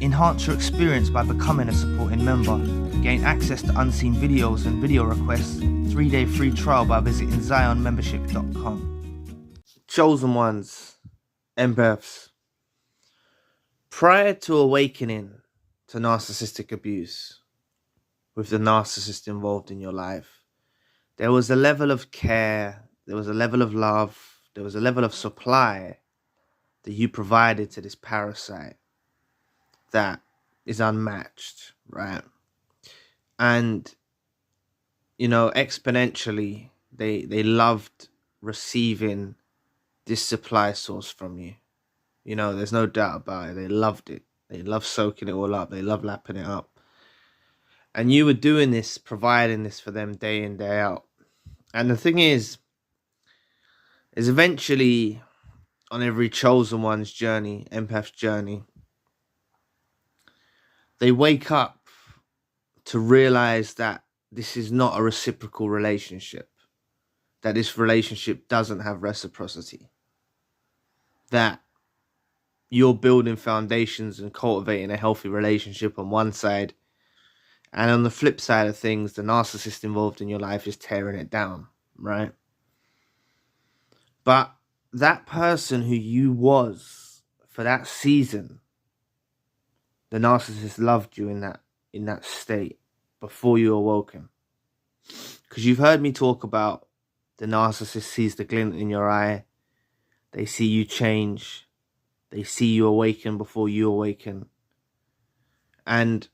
Enhance your experience by becoming a supporting member. Gain access to unseen videos and video requests. 3-day free trial by visiting zionmembership.com. Chosen ones, empaths. Prior to awakening to narcissistic abuse, with the narcissist involved in your life, there was a level of care, there was a level of love, there was a level of supply that you provided to this parasite that is unmatched, right? And, you know, exponentially, they loved receiving this supply source from you. You know, there's no doubt about it. They loved it. They loved soaking it all up. They loved lapping it up. And you were doing this, providing this for them day in, day out. And the thing is eventually on every chosen one's journey, empath's journey, they wake up to realize that this is not a reciprocal relationship, that this relationship doesn't have reciprocity, that you're building foundations and cultivating a healthy relationship on one side, and on the flip side of things, the narcissist involved in your life is tearing it down, right? But that person who you was for that season, the narcissist loved you in that state before you awoken. Because you've heard me talk about the narcissist sees the glint in your eye. They see you change. They see you awaken before you awaken. And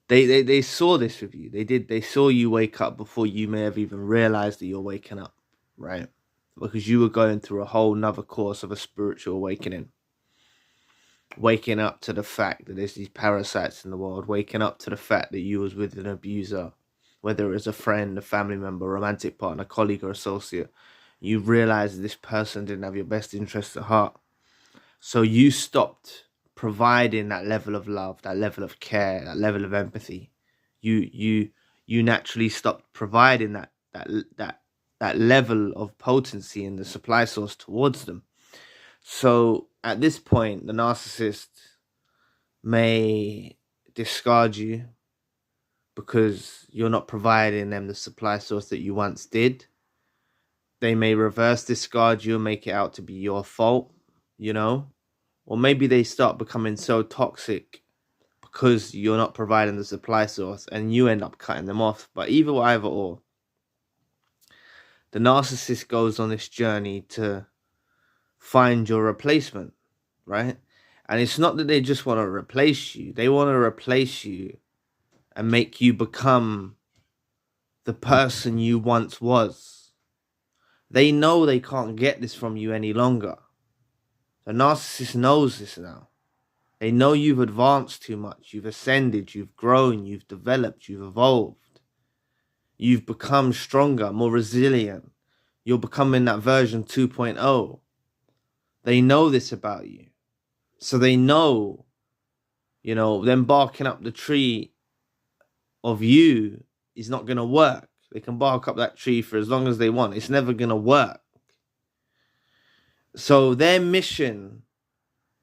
they saw this with you. They saw you wake up before you may have even realized that you're waking up, right? Because you were going through a whole nother course of a spiritual awakening. Waking up to the fact that there's these parasites in the world. Waking up to the fact that you was with an abuser, whether it was a friend, a family member, romantic partner, colleague, or associate. You realized that this person didn't have your best interests at heart. So you stopped providing that level of love, that level of care, that level of empathy. You naturally stopped providing that level of potency in the supply source towards them. So at this point, the narcissist may discard you because you're not providing them the supply source that you once did. They may reverse discard you and make it out to be your fault, you know? Or maybe they start becoming so toxic because you're not providing the supply source and you end up cutting them off. But either or, the narcissist goes on this journey to find your replacement, right? And it's not that they just want to replace you. They want to replace you and make you become the person you once was. They know they can't get this from you any longer. The narcissist knows this now. They know you've advanced too much. You've ascended, you've grown, you've developed, you've evolved. You've become stronger, more resilient. You're becoming that version 2.0. They know this about you. So they know, you know, them barking up the tree of you is not going to work. They can bark up that tree for as long as they want. It's never going to work. So their mission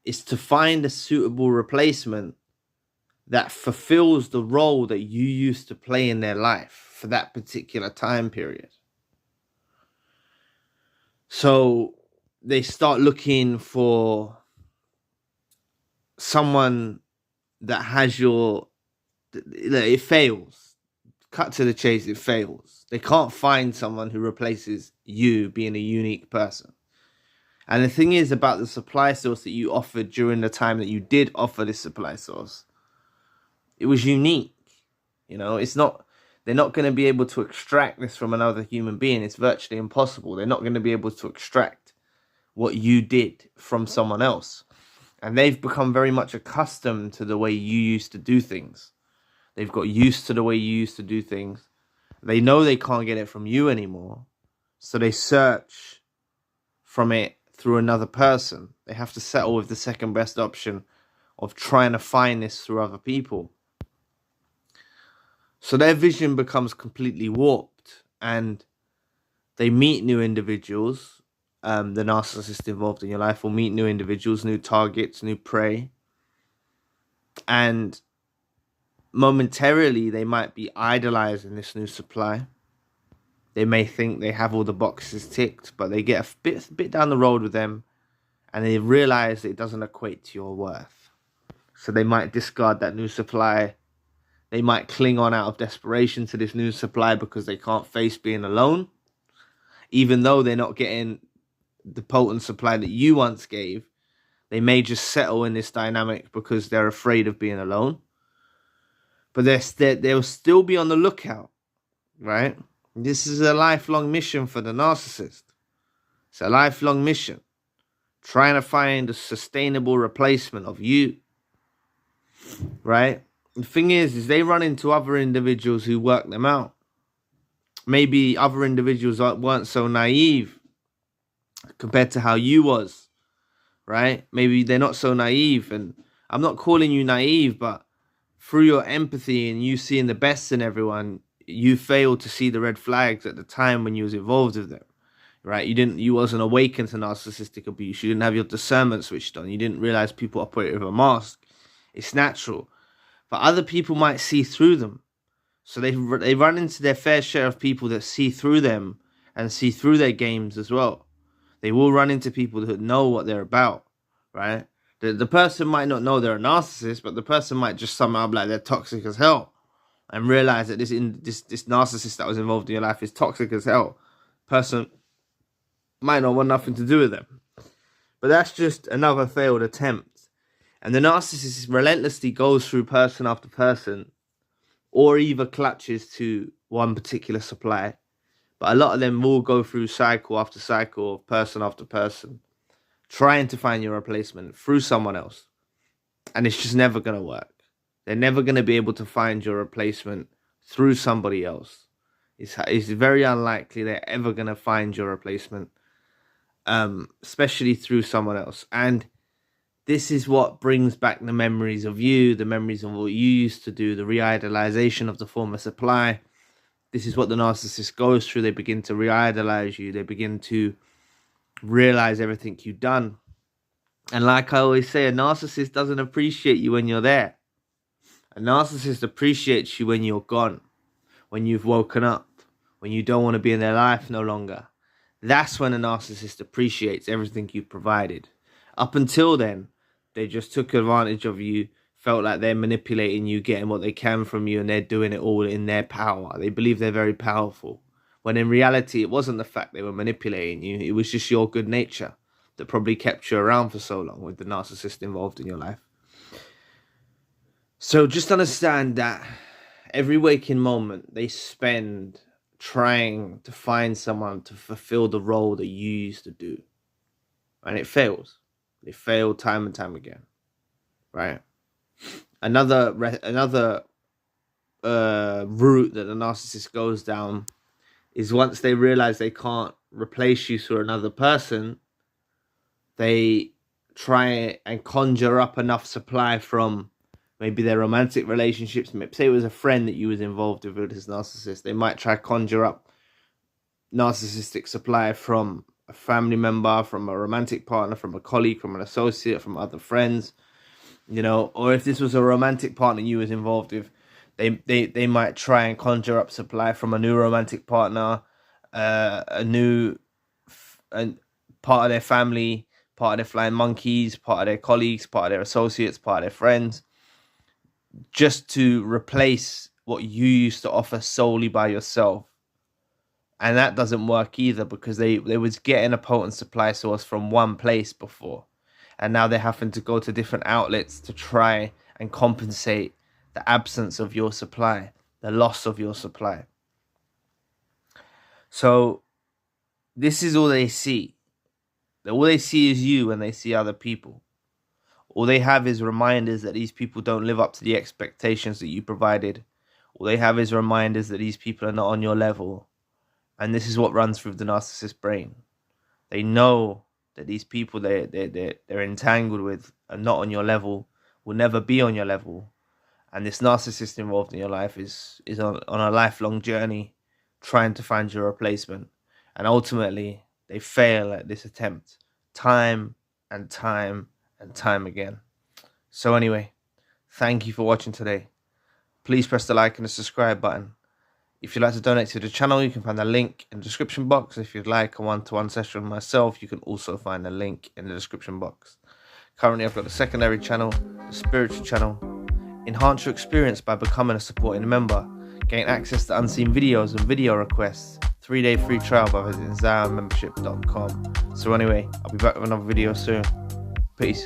is to find a suitable replacement that fulfills the role that you used to play in their life for that particular time period. So they start looking for someone that has it fails. Cut to the chase, it fails. They can't find someone who replaces you being a unique person. And the thing is about the supply source that you offered during the time that you did offer this supply source, it was unique. You know, they're not going to be able to extract this from another human being. It's virtually impossible. They're not going to be able to extract what you did from someone else. And they've become very much accustomed to the way you used to do things. They've got used to the way you used to do things. They know they can't get it from you anymore. So they search from it through another person. They have to settle with the second best option of trying to find this through other people. So their vision becomes completely warped and they meet new individuals the narcissist involved in your life will meet new individuals, new targets, new prey. And momentarily, they might be idolizing this new supply. They may think they have all the boxes ticked, but they get a bit down the road with them and they realize it doesn't equate to your worth. So they might discard that new supply. They might cling on out of desperation to this new supply because they can't face being alone. Even though they're not getting the potent supply that you once gave, they may just settle in this dynamic because they're afraid of being alone. But they'll still be on the lookout, right? This is a lifelong mission for the narcissist. It's a lifelong mission. Trying to find a sustainable replacement of you, right? The thing is they run into other individuals who work them out. Maybe other individuals weren't so naive compared to how you was, right? Maybe they're not so naive. And I'm not calling you naive, but through your empathy and you seeing the best in everyone, you failed to see the red flags at the time when you was involved with them, right? You wasn't awakened to narcissistic abuse. You didn't have your discernment switched on. You didn't realize people operate with a mask. It's natural. But other people might see through them. So they run into their fair share of people that see through them and see through their games as well. They will run into people that know what they're about, right? The person might not know they're a narcissist, but the person might just somehow be like they're toxic as hell and realize that this narcissist that was involved in your life is toxic as hell. Person might not want nothing to do with them. But that's just another failed attempt. And the narcissist relentlessly goes through person after person or either clutches to one particular supply. But a lot of them will go through cycle after cycle of person after person, trying to find your replacement through someone else. And it's just never going to work. They're never going to be able to find your replacement through somebody else. It's very unlikely they're ever going to find your replacement, especially through someone else. And this is what brings back the memories of you, the memories of what you used to do, the re-idealization of the former supply. This is what the narcissist goes through. They begin to re-idealize you. They begin to realize everything you've done. And like I always say, a narcissist doesn't appreciate you when you're there. A narcissist appreciates you when you're gone, when you've woken up, when you don't want to be in their life no longer. That's when a narcissist appreciates everything you've provided. Up until then, they just took advantage of you, felt like they're manipulating you, getting what they can from you, and they're doing it all in their power. They believe they're very powerful. When in reality, it wasn't the fact they were manipulating you. It was just your good nature that probably kept you around for so long with the narcissist involved in your life. So just understand that every waking moment they spend trying to find someone to fulfill the role that you used to do. And it fails. They fail time and time again, right? Another route that the narcissist goes down is once they realize they can't replace you through another person, they try and conjure up enough supply from maybe their romantic relationships. Say it was a friend that you was involved with this narcissist. They might try to conjure up narcissistic supply from a family member, from a romantic partner, from a colleague, from an associate, from other friends, or if this was a romantic partner you was involved with, they might try and conjure up supply from a new romantic partner, a part of their family, part of their flying monkeys, part of their colleagues, part of their associates, part of their friends, just to replace what you used to offer solely by yourself. And that doesn't work either because they was getting a potent supply source from one place before. And now they're having to go to different outlets to try and compensate the absence of your supply, the loss of your supply. So this is all they see. All they see is you when they see other people. All they have is reminders that these people don't live up to the expectations that you provided. All they have is reminders that these people are not on your level. And this is what runs through the narcissist's brain. They know that these people they're entangled with are not on your level, will never be on your level. And this narcissist involved in your life is on a lifelong journey trying to find your replacement. And ultimately, they fail at this attempt time and time and time again. So anyway, thank you for watching today. Please press the like and the subscribe button. If you'd like to donate to the channel, you can find the link in the description box. If you'd like a one-to-one session with myself, you can also find the link in the description box. Currently, I've got the secondary channel, the spiritual channel. Enhance your experience by becoming a supporting member. Gain access to unseen videos and video requests. 3-day free trial by visiting ZionMembership.com. So anyway, I'll be back with another video soon. Peace.